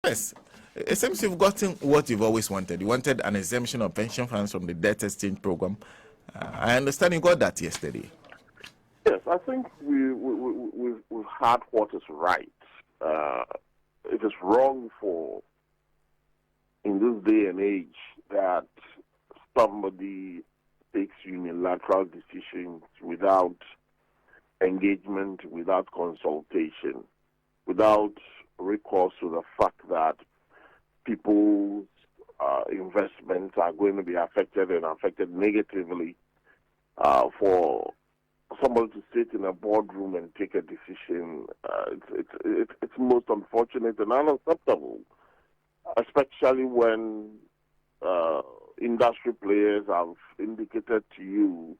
Yes, it seems you've gotten what you've always wanted. You wanted an exemption of pension funds from the debt exchange program. I understand you got that yesterday. Yes, I think we've had what is right. It is wrong for, in this day and age, that somebody takes unilateral decisions without engagement, without consultation, without recourse to the fact that people's investments are going to be affected and affected negatively. For somebody to sit in a boardroom and take a decision, it's most unfortunate and unacceptable, especially when industry players have indicated to you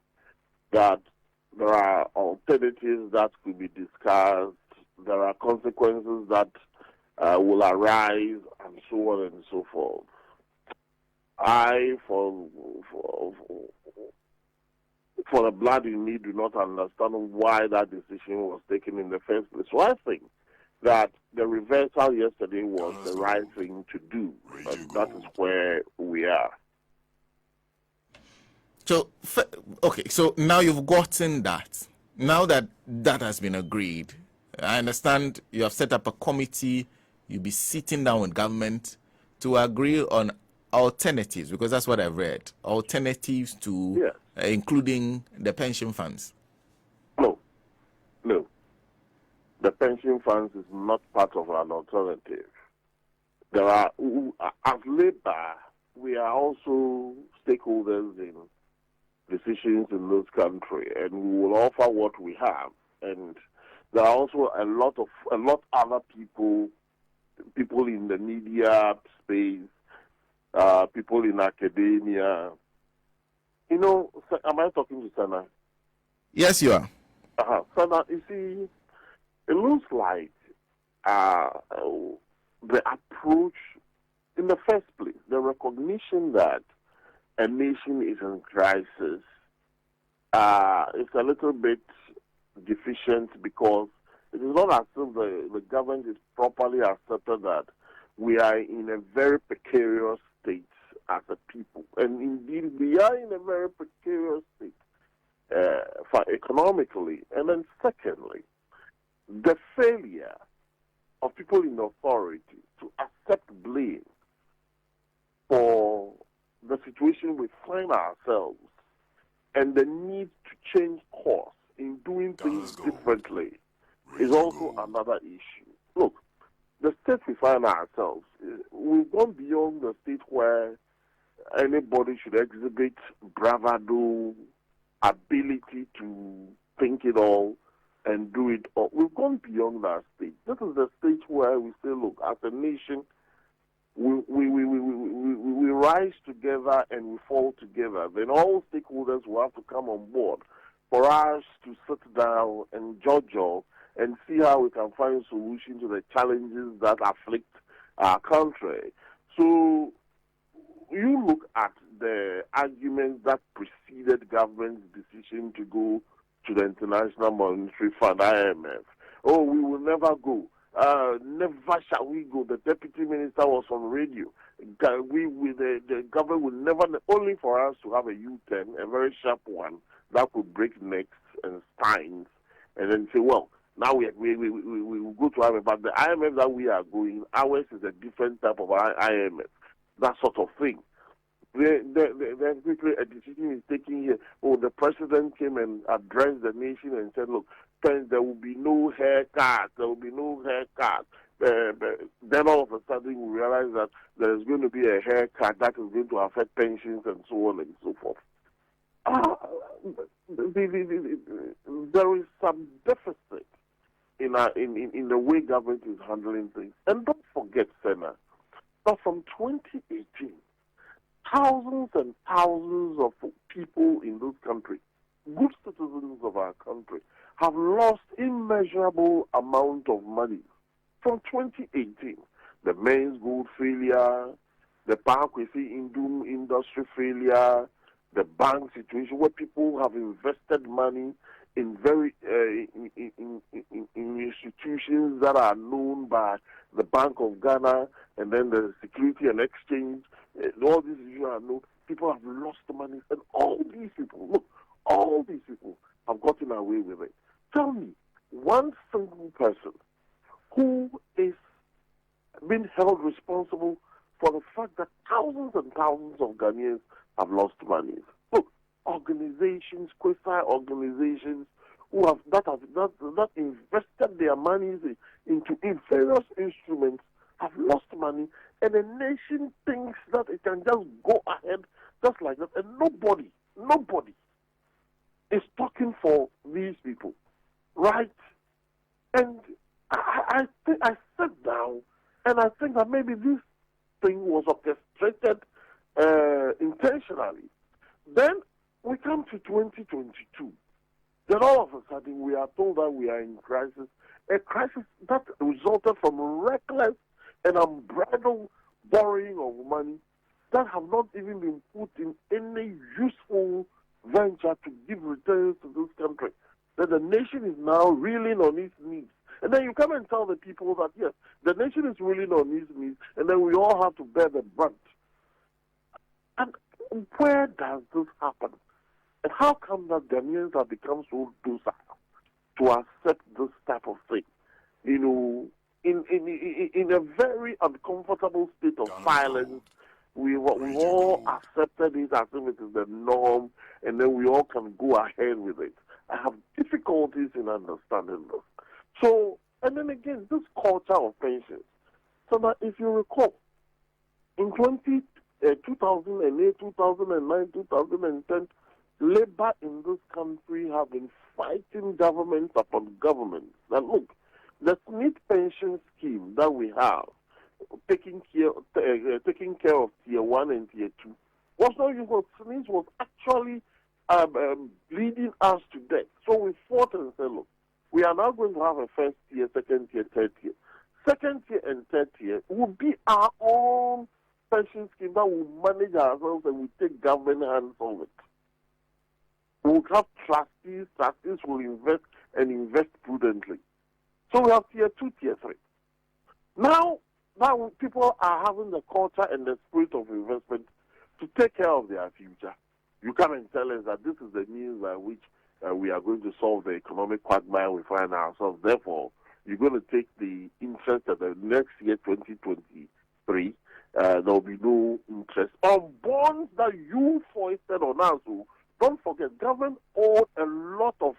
that there are alternatives that could be discussed, there are consequences that will arise, and so on and so forth. I, for the blood in me, do not understand why that decision was taken in the first place. So I think that the reversal yesterday was the right thing to do, and that is where we are. So, okay, so now you've gotten that. Now that that has been agreed, I understand you have set up a committee. You'll be sitting down with government to agree on alternatives, because that's what I've read. Alternatives to including the pension funds. No. The pension funds is not part of an alternative. There are, as Labour, we are also stakeholders in decisions in this country, and we will offer what we have. And there are also a lot other people in the media space, people in academia. You know, am I talking to Sena? Yes, you are. Sena, you see, it looks like the approach, in the first place, the recognition that a nation is in crisis is a little bit deficient, because it is not as if the government is properly accepted that we are in a very precarious state as a people. And indeed, we are in a very precarious state economically. And then secondly, the failure of people in authority to accept blame for the situation we find ourselves and the need to change course in doing things differently is also another issue. Look, the state we find ourselves, we've gone beyond the state where anybody should exhibit bravado, ability to think it all and do it all. We've gone beyond that stage. This is the stage where we say, look, as a nation, we rise together and we fall together. Then all stakeholders will have to come on board for us to sit down and judge and see how we can find solutions to the challenges that afflict our country. So you look at the arguments that preceded government's decision to go to the International Monetary Fund, IMF. Oh, we will never go. Never shall we go. The deputy minister was on radio. The government will never, only for us to have a U-turn, a very sharp one, that could break necks and spines, and then say, well, now we will go to IMF. But the IMF that we are going, ours is a different type of IMF. That sort of thing. There's quickly a decision is taken here. Oh, the president came and addressed the nation and said, look, there will be no haircut. There will be no haircut. Then all of a sudden we realize that there is going to be a haircut that is going to affect pensions and so on and so forth. There is some deficit in the way government is handling things. And don't forget, Sena, that from 2018, thousands and thousands of people in this country, good citizens of our country, have lost immeasurable amount of money. From 2018, the men's gold failure, the Parkwesi Indum industry failure, the bank situation where people have invested money in very in institutions that are known by the Bank of Ghana and then the Security and Exchange. All these issues are known. People have lost money, and all these people, look, all these people have gotten away with it. Tell me, one single person who is being held responsible for the fact that thousands and thousands of Ghanaians have lost money. Look, organizations, quasi-organizations who have that invested their monies into various instruments have lost money, and the nation thinks that it can just go ahead just like that, and nobody is talking for these people, right? And I sat down and I think that maybe this thing was orchestrated intentionally. Then we come to 2022. Then all of a sudden we are told that we are in crisis, a crisis that resulted from reckless and unbridled borrowing of money that have not even been put in any useful venture to give returns to this country. That the nation is now reeling on its knees. And then you come and tell the people that, yes, the nation is reeling on its knees, and then we all have to bear the brunt. And where does this happen? And how come that Ghanaians have become so docile to accept this type of thing? You know, in a very uncomfortable state of silence, we all accepted it as if it is the norm, and then we all can go ahead with it. I have difficulties in understanding this. So, and then again, this culture of pensions. So that if you recall, in 2008, 2009, 2010, labor in this country have been fighting government upon government. Now look, the SNIT pension scheme that we have, taking care of tier 1 and tier 2, was not even what SNIT was actually leading us to death. So we fought and said, look, we are now going to have a first tier, second tier, third tier. Second tier and third tier will be our own pension scheme that will manage ourselves, and we take government hands on it. We'll have trustees will invest and invest prudently. So we have tier 2, tier 3. Now people are having the culture and the spirit of investment to take care of their future. You come and tell us that this is the means by which we are going to solve the economic quagmire we find ourselves. Therefore, you're going to take the interest of the next year, 2023. There will be no interest on bonds that you foisted on us. So don't forget, government owed a lot of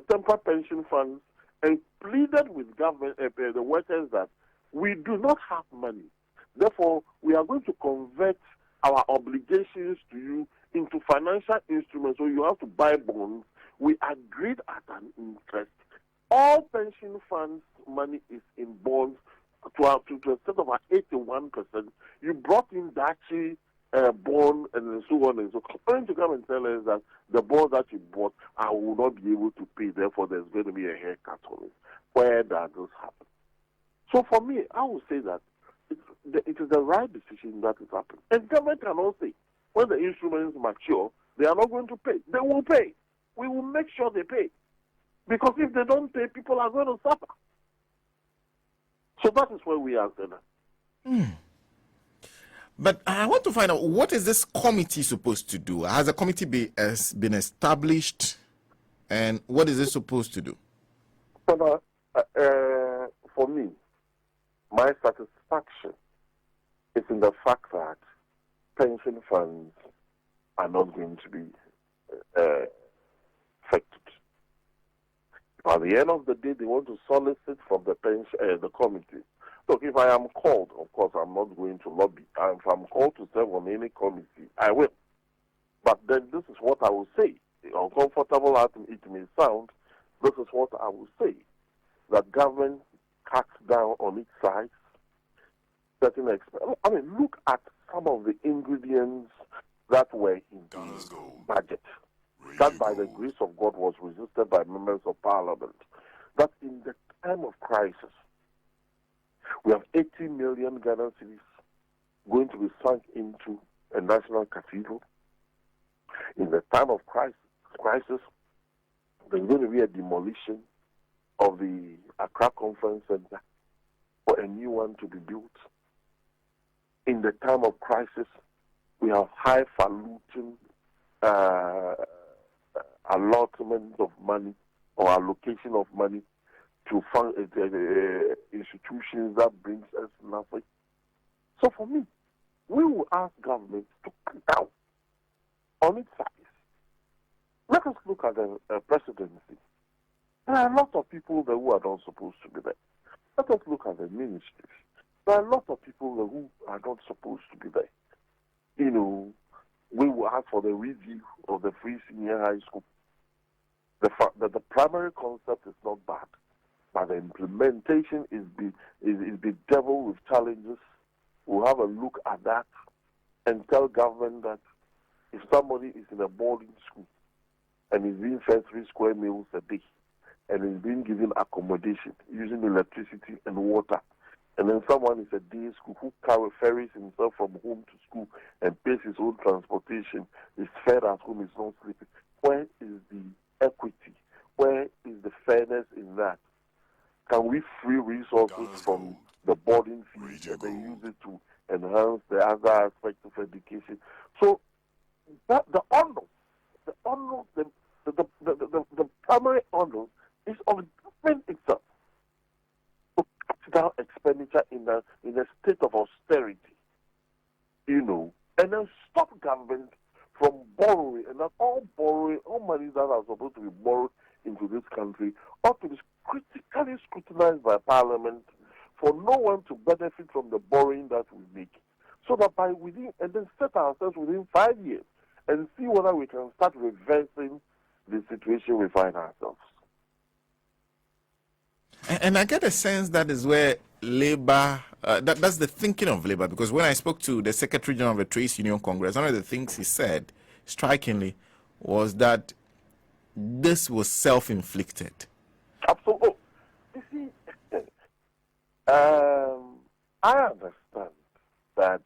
temporary pension funds and pleaded with government, the workers, that we do not have money. Therefore, we are going to convert our obligations to you into financial instruments, so you have to buy bonds. We agreed at an interest. All pension funds money is in bonds to a set of 81%. You brought in Dachi bond and so on and so on. Trying to come and tell us that the bond that you bought, I will not be able to pay, therefore there's going to be a haircut on it. Where does this happen? So for me, I would say that it is the right decision that is happening. And government cannot say, when the instruments mature, they are not going to pay. They will pay. We will make sure they pay. Because if they don't pay, people are going to suffer. So that is where we are, Sena. But I want to find out, what is this committee supposed to do? Has a committee been established? And what is it supposed to do? For me, my satisfaction is in the fact that pension funds are not going to be affected. At the end of the day, they want to solicit from the committee. Look, if I am called, of course, I'm not going to lobby. If I'm called to serve on any committee, I will. But then this is what I will say. Uncomfortable as it may sound, this is what I will say. That government cuts down on its size. Look at some of the ingredients that were in the budget. That, by the grace of God, was resisted by members of parliament. That in the time of crisis, we have 80 million Ghana cedis going to be sunk into a national cathedral. In the time of crisis, there's going to be a demolition of the Accra Conference Center for a new one to be built. In the time of crisis, we have highfalutin allotment of money or allocation of money to fund institutions that brings us nothing. So for me, we will ask government to cut down on its size. Let us look at the presidency. There are a lot of people there who are not supposed to be there. Let us look at the ministries. There are a lot of people there who are not supposed to be there. You know, we will ask for the review of the free senior high school. The primary concept is not bad, but the implementation is bedeviled with challenges. We'll have a look at that and tell government that if somebody is in a boarding school and is being fed 3 square meals a day and is being given accommodation using electricity and water, and then someone is a day school who ferries himself from home to school and pays his own transportation, is fed at home, is not sleeping, where is the equity? Where is the fairness in that? Can we free resources from the boarding fees and then use it to enhance the other aspects of education? So that the primary honor is on the government itself to cut down expenditure in a state of austerity, you know, and then stop government from borrowing, and not all money that are supposed to be borrowed into this country ought to be critically scrutinized by Parliament for no one to benefit from the borrowing that we make. So that and then set ourselves within 5 years and see whether we can start reversing the situation we find ourselves. And I get a sense that is where Labour, that's the thinking of Labour, because when I spoke to the Secretary General of the Trades Union Congress, one of the things he said, strikingly, was that this was self-inflicted. Absolutely. You see, I understand that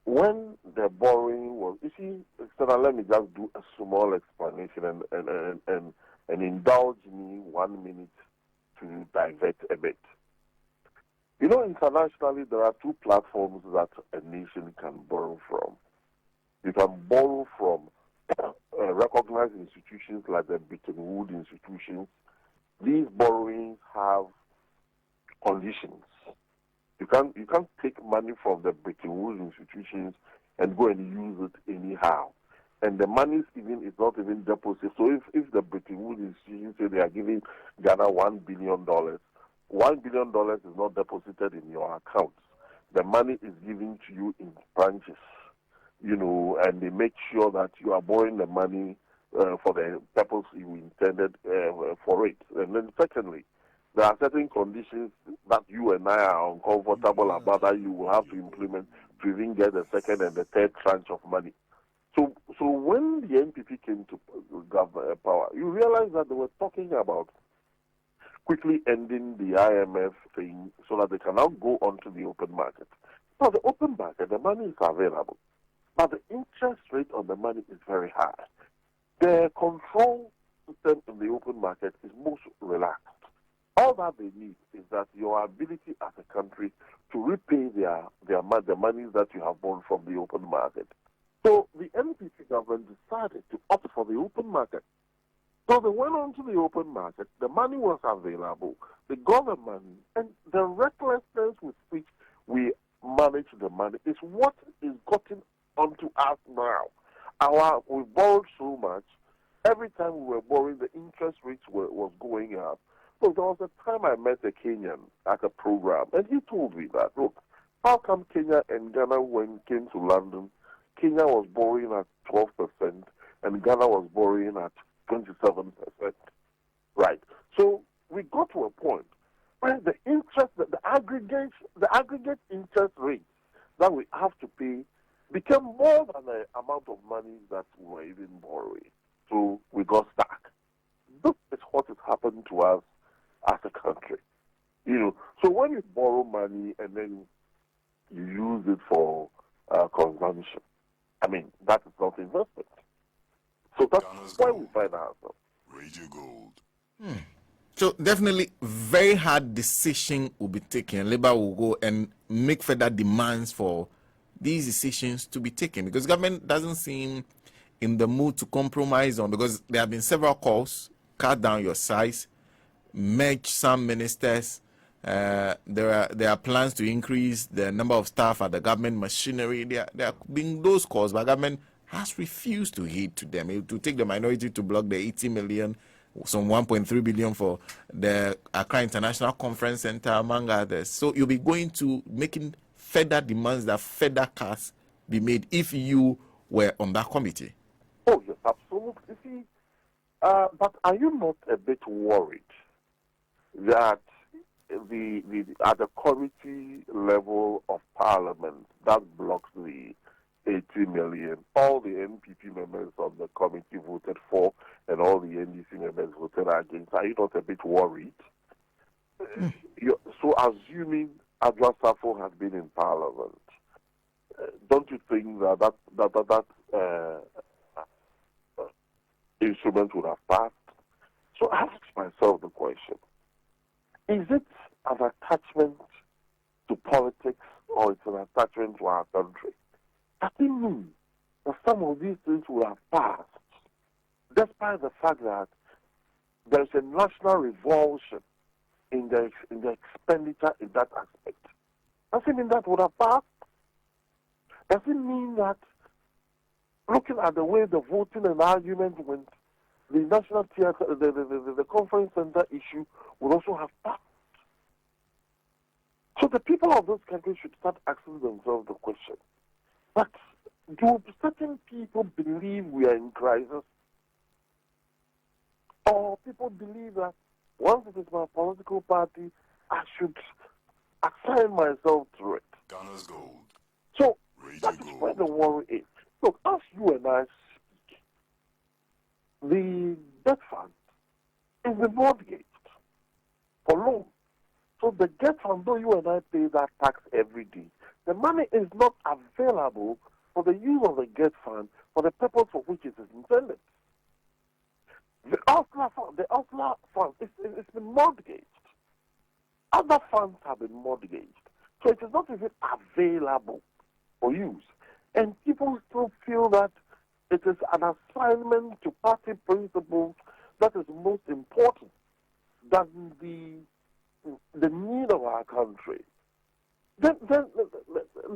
when the borrowing was, you see, Sena, let me just do a small explanation and indulge me 1 minute to divert a bit. You know, internationally, there are 2 platforms that a nation can borrow from. You can borrow from recognized institutions like the Bretton Woods institutions. These borrowings have conditions. You can't take money from the Bretton Woods institutions and go and use it anyhow. And the money is not even deposited. So if the Bretton Woods institutions say they are giving Ghana $1 billion, $1 billion is not deposited in your accounts. The money is given to you in branches, you know, and they make sure that you are borrowing the money for the purpose you intended for it. And then secondly, there are certain conditions that you and I are uncomfortable about that you will have to implement to even get the second and the third tranche of money. So when the NPP came to power, you realize that they were talking about quickly ending the IMF thing so that they can now go onto the open market. Now, the open market, the money is available, but the interest rate on the money is very high. The control system in the open market is most relaxed. All that they need is that your ability as a country to repay the money that you have borrowed from the open market. So the NPP government decided to opt for the open market. So they went on to the open market, the money was available, they got the money, and the recklessness with which we manage the money is what is gotten onto us now. We borrowed so much, every time we were borrowing, the interest rates was going up. So there was a time I met a Kenyan at a program, and he told me that, look, how come Kenya and Ghana, when it came to London, Kenya was borrowing at 12% and Ghana was borrowing at 27%. Right. So we got to a point where the interest, the aggregate interest rate that we have to pay became more than the amount of money that we were even borrowing. So we got stuck. This is what has happened to us as a country. You know, so when you borrow money and then you use it for consumption, I mean, that is not investment. So that's why we find ourselves. Radio Gold. So definitely very hard decision will be taken. Labour will go and make further demands for these decisions to be taken, because government doesn't seem in the mood to compromise on, because there have been several calls, cut down your size, merge some ministers. There are plans to increase the number of staff at the government machinery. There have been those calls, but government has refused to heed to them. To take the minority to block the 80 million, some 1.3 billion for the Accra International Conference Center, among others. So you'll be going to making further demands that further cuts be made if you were on that committee. Oh, yes, absolutely. See, but are you not a bit worried that at the committee level of Parliament that blocks the 80 million, all the NPP members of the committee voted for and all the NDC members voted against? Are you not a bit worried? So assuming Adwa Safo had been in Parliament, don't you think that instrument would have passed? So I ask myself the question, is it an attachment to politics or it's an attachment to our country? I think mean that some of these things would have passed, despite the fact that there's a national revulsion in the expenditure in that aspect. Does it mean that would have passed? Does it mean that, looking at the way the voting and argument went, the national theatre, the conference center issue would also have passed? So the people of this country should start asking themselves the question, but do certain people believe we are in crisis? Or people believe that once it is my political party, I should assign myself to it? Ghana's Gold. So Radio that's Gold. where the worry is. Look, as you and I speak, the debt fund is mortgaged for loan. So the debt fund, though you and I pay that tax every day, the money is not available for the use of the debt fund for the purpose for which it is intended. The Osler fund, it's been mortgaged. Other funds have been mortgaged. So it is not even available for use. And people still feel that it is an assignment to party principles that is most important than the need of our country. Then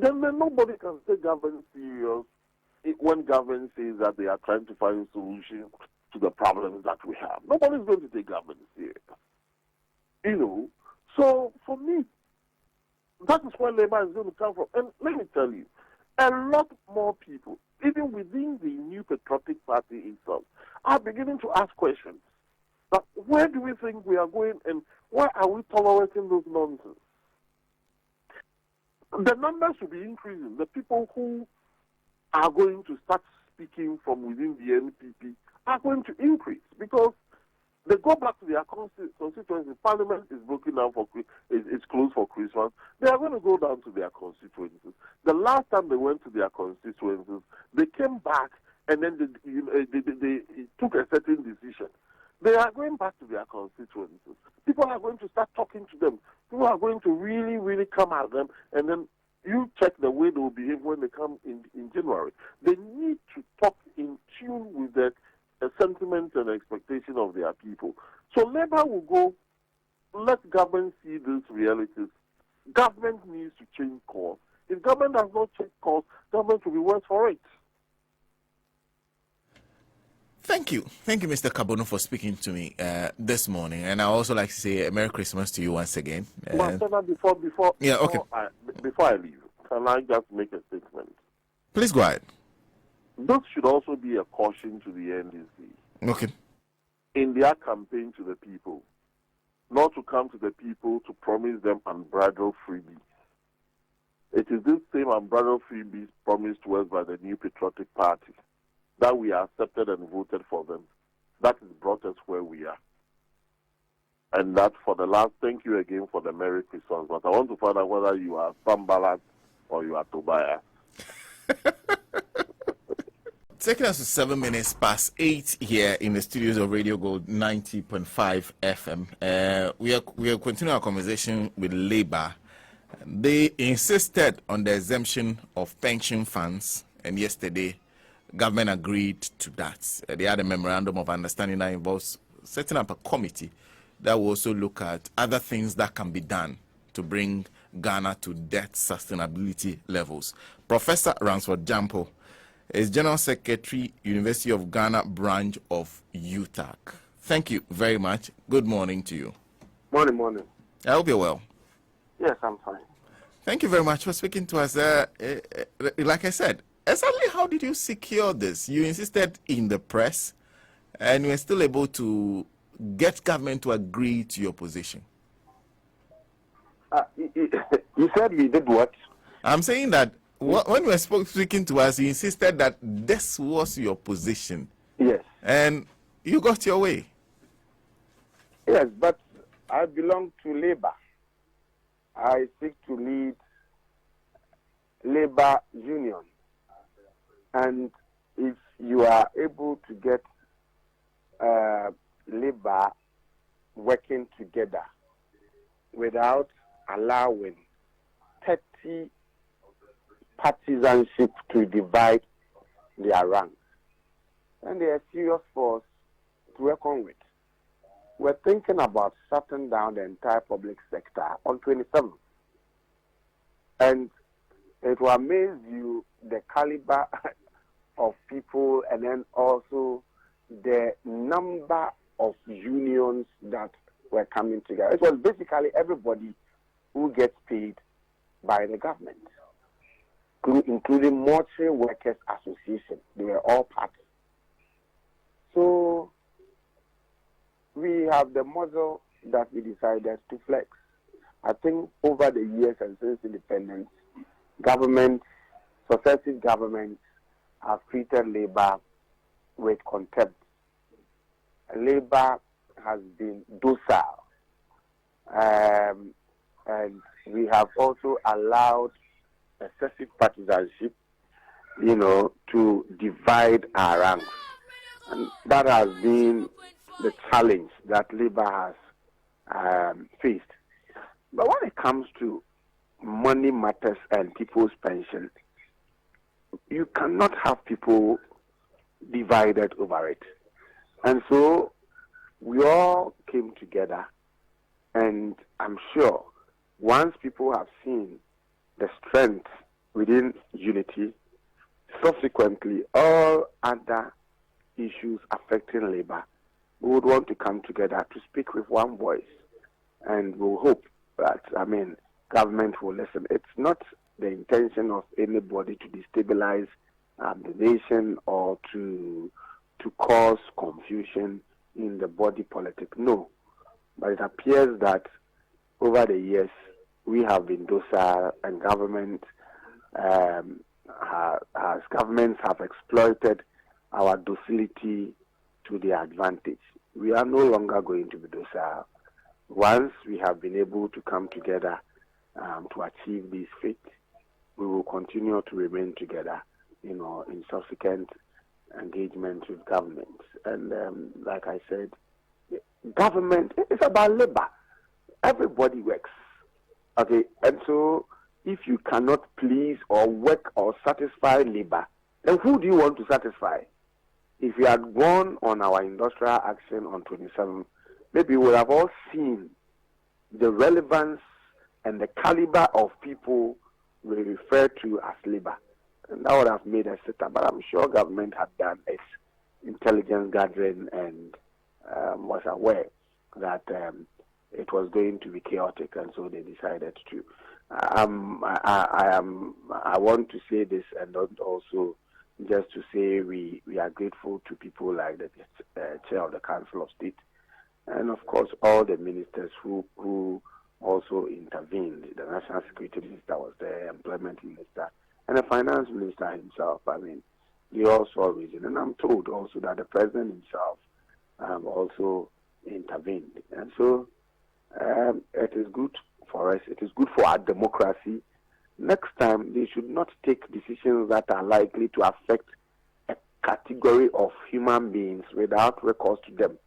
nobody can say government serious when government says that they are trying to find a solution to the problems that we have. Nobody's going to take government serious. So for me, that is where labor is going to come from. And let me tell you, a lot more people, even within the New Patriotic Party itself, are beginning to ask questions. But where do we think we are going, and why are we tolerating those nonsense? The numbers will be increasing. The people who are going to start speaking from within the NPP are going to increase, because they go back to their constituency. Parliament is broken down is closed for Christmas. They are going to go down to their constituencies. The last time they went to their constituencies, they came back and then they took a certain decision. They are going back to their constituencies. People are going to start talking to them. People are going to really, really come at them, and then you check the way they will behave when they come in January. They need to talk in tune with the sentiments and expectation of their people. So Labour will go, let government see these realities. Government needs to change course. If government does not change course, government will be worse for it. Thank you, Mr. Kabonu, for speaking to me this morning, and I also like to say a Merry Christmas to you once again. Sena, before I leave, can I just make a statement? Please go ahead. This should also be a caution to the NDC. Okay. In their campaign to the people, not to come to the people to promise them unbridled freebies. It is this same unbridled freebies promised to us by the New Patriotic Party that we accepted and voted for them. That has brought us where we are. And that for the last, thank you again for the Merry Christmas. But I want to find out whether you are Sambalat or you are Tobias. taking us to 7 minutes past 8 here in the studios of Radio Gold 90.5 FM. We are continuing our conversation with Labour. They insisted on the exemption of pension funds, and yesterday, government agreed to that. They had a memorandum of understanding that involves setting up a committee that will also look at other things that can be done to bring Ghana to debt sustainability levels. Professor Ransford Gyampo is General Secretary, University of Ghana branch of UTAG. Thank you very much. Good morning to you. Morning. I hope you're well. Yes, I'm fine. Thank you very much for speaking to us. Like I said, exactly how did you secure this? You insisted in the press, and you were still able to get government to agree to your position. You said we did what? I'm saying that when you were speaking to us, you insisted that this was your position. Yes. And you got your way. Yes, but I belong to Labour. I seek to lead Labour Union. And if you are able to get Labour working together without allowing petty partisanship to divide their ranks, and they are serious force to reckon with. We're thinking about shutting down the entire public sector on 27th. And it will amaze you the caliber of people and then also the number of unions that were coming together. It was basically everybody who gets paid by the government, including Mortuary Workers Association. They were all part. So we have the model that we decided to flex. I think over the years and since independence, successive governments have treated Labour with contempt. Labour has been docile. And we have also allowed excessive partisanship, to divide our ranks. And that has been the challenge that Labour has faced. But when it comes to money matters and people's pension, you cannot have people divided over it. And so we all came together, and I'm sure once people have seen the strength within unity, subsequently all other issues affecting Labour, we would want to come together to speak with one voice, and we'll hope that, government will listen. It's not the intention of anybody to destabilize the nation or to cause confusion in the body politic. No. But it appears that over the years, we have been docile, and governments have exploited our docility to their advantage. We are no longer going to be docile. Once we have been able to come together to achieve this feat, we will continue to remain together, in subsequent engagement with governments. And like I said, government is about labor. Everybody works. Okay, and so if you cannot please or work or satisfy labor, then who do you want to satisfy? If we had gone on our industrial action on 27th, maybe we would have all seen the relevance and the caliber of people we refer to as labor. And that would have made us sit up. But I'm sure government had done its intelligence gathering and was aware that it was going to be chaotic, and so they decided to. I want to say this, and also just to say we are grateful to people like the chair of the Council of State, and of course all the ministers who also intervened. The National Security Minister was there, Employment Minister, and the Finance Minister himself. They all saw reason, and I'm told also that the President himself also intervened. And so it is good for us. It is good for our democracy. Next time, they should not take decisions that are likely to affect a category of human beings without recourse to them.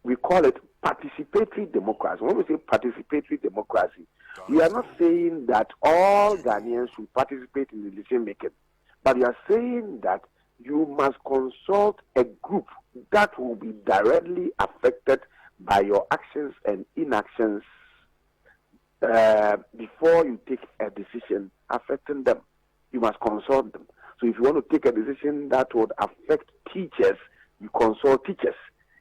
We call it participatory democracy. When we say participatory democracy, we are not saying that all Ghanaians should participate in the decision making, but we are saying that you must consult a group that will be directly affected by your actions and inactions before you take a decision affecting them. You must consult them. So if you want to take a decision that would affect teachers, you consult teachers.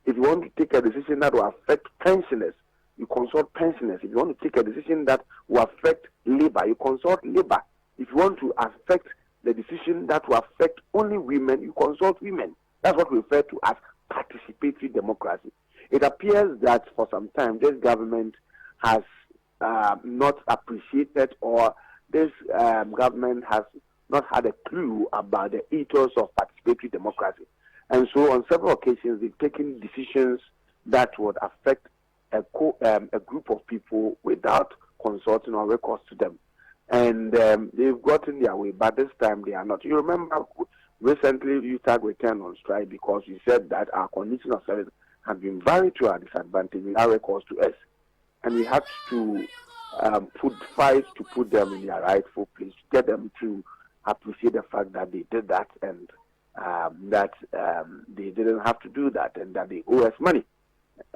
If you want to take a decision that will affect pensioners, you consult pensioners. If you want to take a decision that will affect labor, you consult labor. If you want to affect the decision that will affect only women, you consult women. That's what we refer to as participatory democracy. It appears that for some time this government has not appreciated, or this government has not had a clue about the ethos of participatory democracy. And so on several occasions they've taken decisions that would affect a group of people without consulting or recourse to them. And they've gotten their way, but this time they are not. You remember recently UTAG returned on strike because we said that our condition of service has been very to our disadvantage without recourse to us. And we had to fight to put them in their rightful place, to get them to appreciate the fact that they did that, and that they didn't have to do that, and that they owe us money.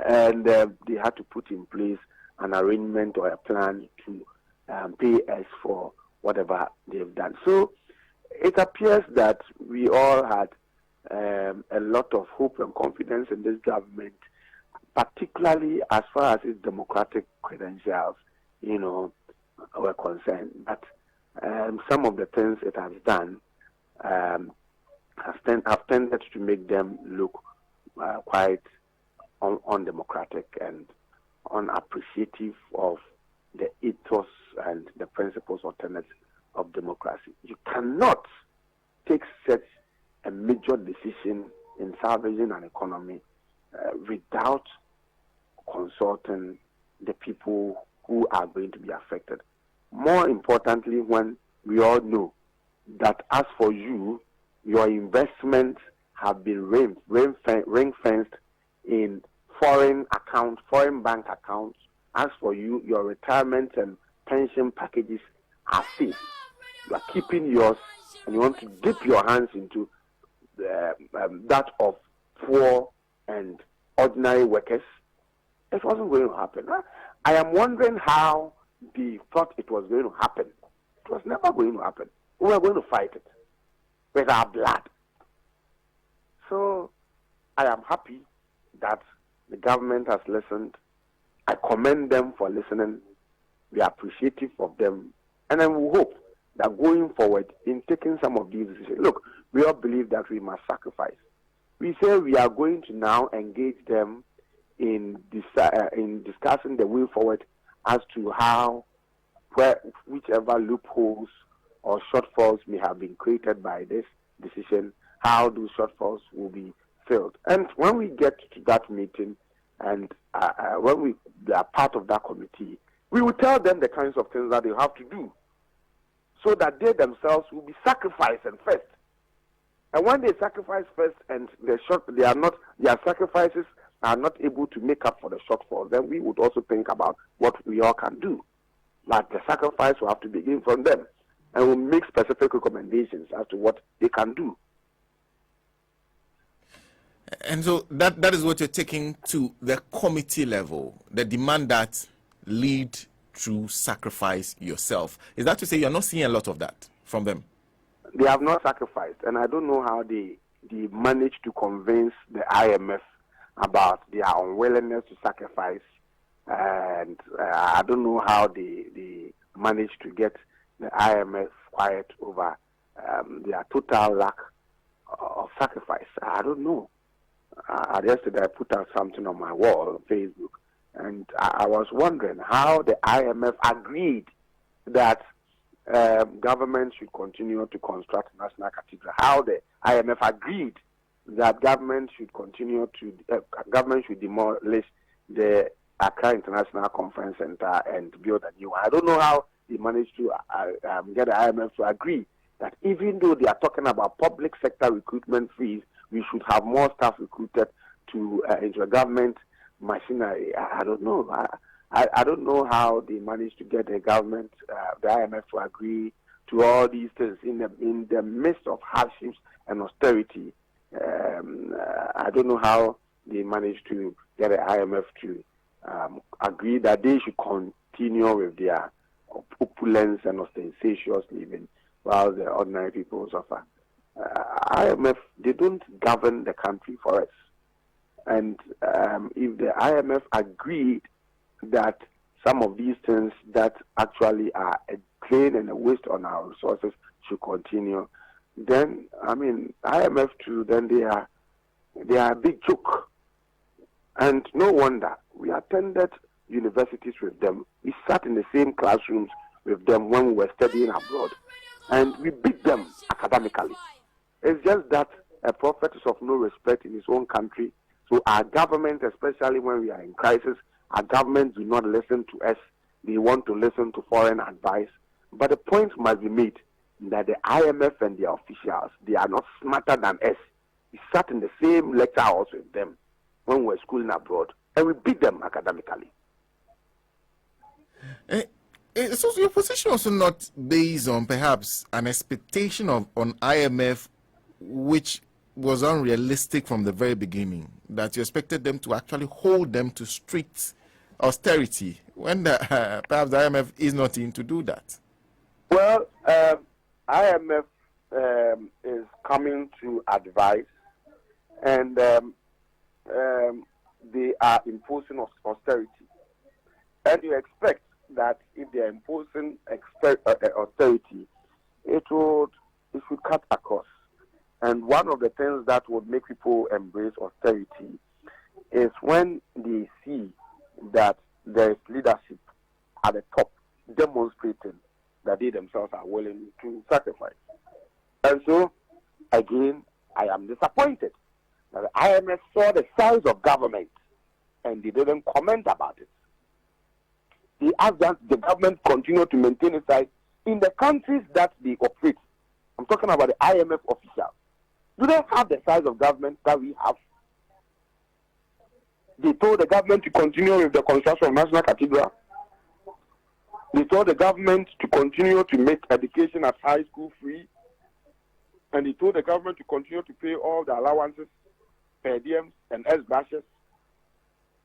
And they had to put in place an arrangement or a plan to pay us for whatever they've done. So it appears that we all had a lot of hope and confidence in this government, particularly as far as its democratic credentials, were concerned. But some of the things it has done have tended to make them look quite undemocratic and unappreciative of the ethos and the principles or tenets of democracy. You cannot take such a major decision in salvaging an economy without consulting the people who are going to be affected. More importantly, when we all know that as for you, your investments have been ring-fenced in foreign bank accounts. As for you, your retirement and pension packages are safe. You are keeping yours, and you want to dip your hands into that of poor and ordinary workers. It wasn't going to happen. I am wondering how they thought it was going to happen. It was never going to happen. We were going to fight it with our blood. So I am happy that the government has listened. I commend them for listening. We are appreciative of them. And I will hope that going forward in taking some of these decisions, look, we all believe that we must sacrifice. We say we are going to now engage them in discussing the way forward as to how, whichever loopholes or shortfalls may have been created by this decision, how those shortfalls will be filled. And when we get to that meeting, and when we are part of that committee, we will tell them the kinds of things that they have to do, so that they themselves will be sacrificing first. And when they sacrifice first, and their sacrifices are not able to make up for the shortfall, then we would also think about what we all can do. But the sacrifice will have to begin from them, and we'll make specific recommendations as to what they can do. And so that is what you're taking to the committee level, the demand that lead through sacrifice yourself. Is that to say you're not seeing a lot of that from them? They have not sacrificed, and I don't know how they managed to convince the IMF about their unwillingness to sacrifice, and I don't know how they managed to get the IMF quiet over their total lack of sacrifice. I don't know. Yesterday I put out something on my wall on Facebook, and I was wondering how the IMF agreed that government should continue to construct National Cathedral. How the IMF agreed that government should demolish the Accra International Conference Center and build a new one. I don't know how they managed to get the IMF to agree that even though they are talking about public sector recruitment fees, we should have more staff recruited to into the government machinery. I don't know. I don't know how they managed to get the government, the IMF, to agree to all these things in the midst of hardships and austerity. I don't know how they managed to get the IMF to agree that they should continue with their opulence and ostentatious living while the ordinary people suffer. IMF, they don't govern the country for us. And if the IMF agreed that some of these things that actually are a drain and a waste on our resources should continue, then, I mean, IMF too, then they are a big joke. And no wonder. We attended universities with them. We sat in the same classrooms with them when we were studying abroad. And we beat them academically. It's just that a prophet is of no respect in his own country. So our government, especially when we are in crisis, our government do not listen to us. They want to listen to foreign advice. But the point must be made that the IMF and their officials, they are not smarter than us. We sat in the same lecture house with them when we were schooling abroad, and we beat them academically. So your position also not based on perhaps an expectation on IMF which was unrealistic from the very beginning, that you expected them to actually hold them to strict austerity when perhaps the IMF is not in to do that? Well, IMF is coming to advise, and they are imposing austerity. And you expect that if they are imposing austerity, it should cut across. And one of the things that would make people embrace austerity is when they see that there is leadership at the top demonstrating that they themselves are willing to sacrifice. And so, again, I am disappointed that the IMF saw the size of government and they didn't comment about it. They asked that the government continue to maintain its size in the countries that they operate. I'm talking about the IMF officials. Do they have the size of government that we have? They told the government to continue with the construction of National Cathedral. They told the government to continue to make education at high school free. And they told the government to continue to pay all the allowances, per diems, and S-bashes.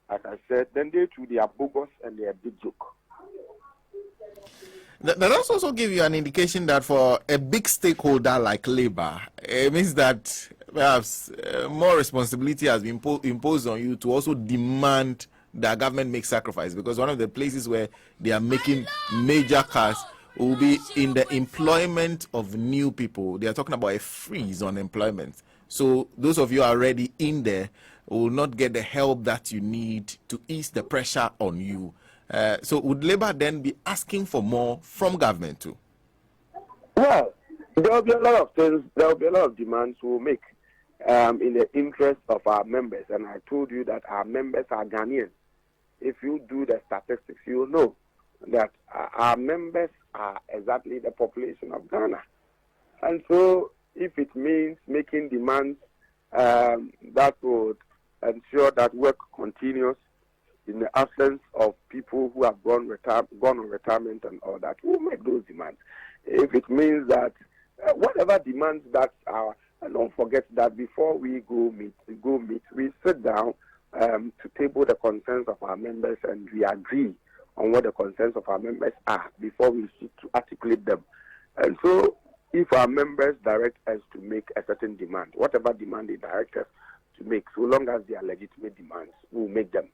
Like I said, then they too, they are bogus and they are a big joke. That also give you an indication that for a big stakeholder like Labour, it means that perhaps more responsibility has been imposed on you to also demand that government make sacrifice, because one of the places where they are making major cuts will be in the employment of new people. They are talking about a freeze on employment. So those of you already in there will not get the help that you need to ease the pressure on you. So would Labour then be asking for more from government too? Well, there will be a lot of things, there will be a lot of demands we'll make in the interest of our members. And I told you that our members are Ghanaians. If you do the statistics, you'll know that our members are exactly the population of Ghana. And so if it means making demands that would ensure that work continues in the absence of people who have gone on retirement and all that, we'll make those demands. If it means that whatever demands that are, and don't forget that before we go meet, we sit down to table the concerns of our members, and we agree on what the concerns of our members are before we seek to articulate them. And so if our members direct us to make a certain demand, whatever demand they direct us to make, so long as they are legitimate demands, we'll make them.